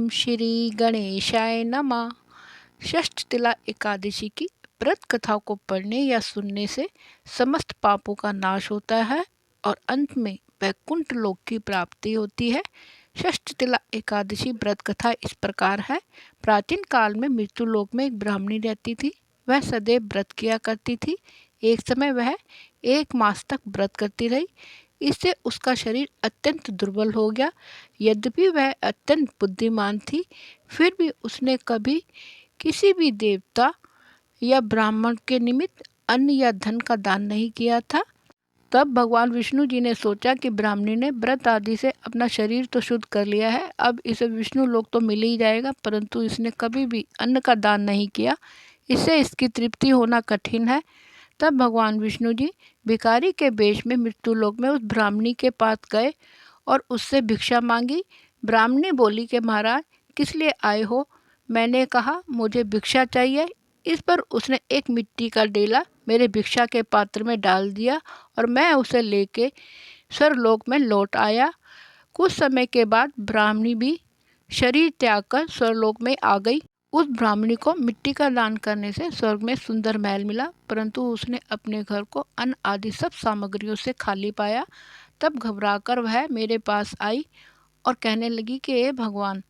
ओम श्री गणेशाय नमः। षष्ठ एकादशी की व्रत कथा को पढ़ने या सुनने से समस्त पापों का नाश होता है और अंत में वैकुंठ लोक की प्राप्ति होती है। षष्ठ एकादशी व्रत कथा इस प्रकार है। प्राचीन काल में मृत्यु लोक में एक ब्राह्मणी रहती थी। वह सदैव व्रत किया करती थी। एक समय वह 1 मास तक व्रत करती रही। इससे उसका शरीर अत्यंत दुर्बल हो गया। यद्यपि वह अत्यंत बुद्धिमान थी, फिर भी उसने कभी किसी भी देवता या ब्राह्मण के निमित्त अन्न या धन का दान नहीं किया था। तब भगवान विष्णु जी ने सोचा कि ब्राह्मणी ने व्रत आदि से अपना शरीर तो शुद्ध कर लिया है, अब इसे विष्णु लोक तो मिल ही जाएगा, परंतु इसने कभी भी अन्न का दान नहीं किया, इससे इसकी तृप्ति होना कठिन है। तब भगवान विष्णु जी भिखारी के वेश में मृत्युलोक में उस ब्राह्मणी के पास गए और उससे भिक्षा मांगी। ब्राह्मणी बोली कि महाराज, किस लिए आए हो? मैंने कहा मुझे भिक्षा चाहिए। इस पर उसने एक मिट्टी का डेला मेरे भिक्षा के पात्र में डाल दिया और मैं उसे लेके स्वर्गलोक में लौट आया। कुछ समय के बाद ब्राह्मणी भी शरीर त्याग कर स्वर्गलोक में आ गई। उस ब्राह्मणी को मिट्टी का दान करने से स्वर्ग में सुंदर महल मिला, परंतु उसने अपने घर को अन्न आदि सब सामग्रियों से खाली पाया। तब घबराकर वह मेरे पास आई और कहने लगी कि हे भगवान,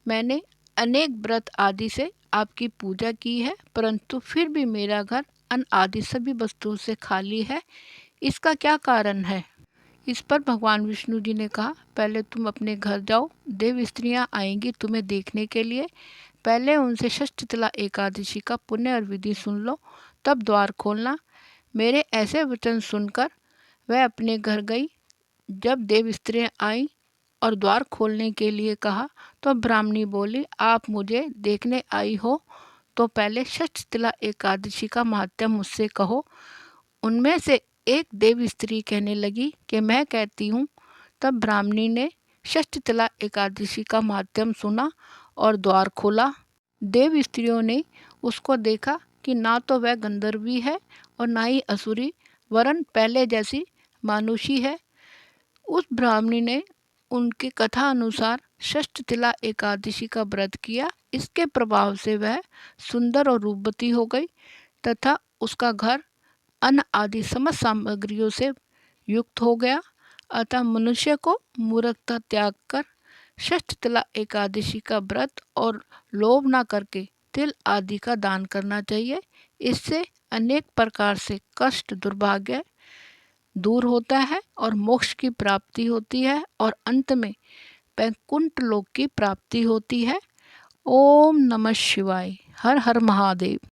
मैंने अनेक व्रत आदि से आपकी पूजा की है, परंतु फिर भी मेरा घर अन्न आदि सभी वस्तुओं से खाली है। इसका क्या कारण है? इस पर भगवान विष्णु जी ने कहा, पहले तुम अपने घर जाओ, देव स्त्रियां आएंगी तुम्हें देखने के लिए। पहले उनसे षष्ठ एकादशी का पुण्य और विधि सुन लो, तब द्वार खोलना। मेरे ऐसे वचन सुनकर वह अपने घर गई। जब देव स्त्रियां आईं और द्वार खोलने के लिए कहा तो ब्राह्मणी बोली, आप मुझे देखने आई हो तो पहले षष्ठ एकादशी का महात्म्य मुझसे कहो। उनमें से एक देव स्त्री कहने लगी कि मैं कहती हूँ। तब ब्राह्मणी ने षष्ठ एकादशी का महात्म्य सुना और द्वार खोला। देव स्त्रियों ने उसको देखा कि ना तो वह गंधर्वी है और ना ही असुरी, वरन पहले जैसी मानुषी है। उस ब्राह्मणी ने उनकी कथा अनुसार षष्ठ एकादशी का व्रत किया। इसके प्रभाव से वह सुंदर और रूपवती हो गई तथा उसका घर अन्न आदि समस्त सामग्रियों से युक्त हो गया। अतः मनुष्य को मूर्खता त्याग कर षष्ठ एकादशी का व्रत और लोभ न करके तिल आदि का दान करना चाहिए। इससे अनेक प्रकार से कष्ट दुर्भाग्य दूर होता है और मोक्ष की प्राप्ति होती है और अंत में वैकुंठ लोक की प्राप्ति होती है। ओम नमः शिवाय। हर हर महादेव।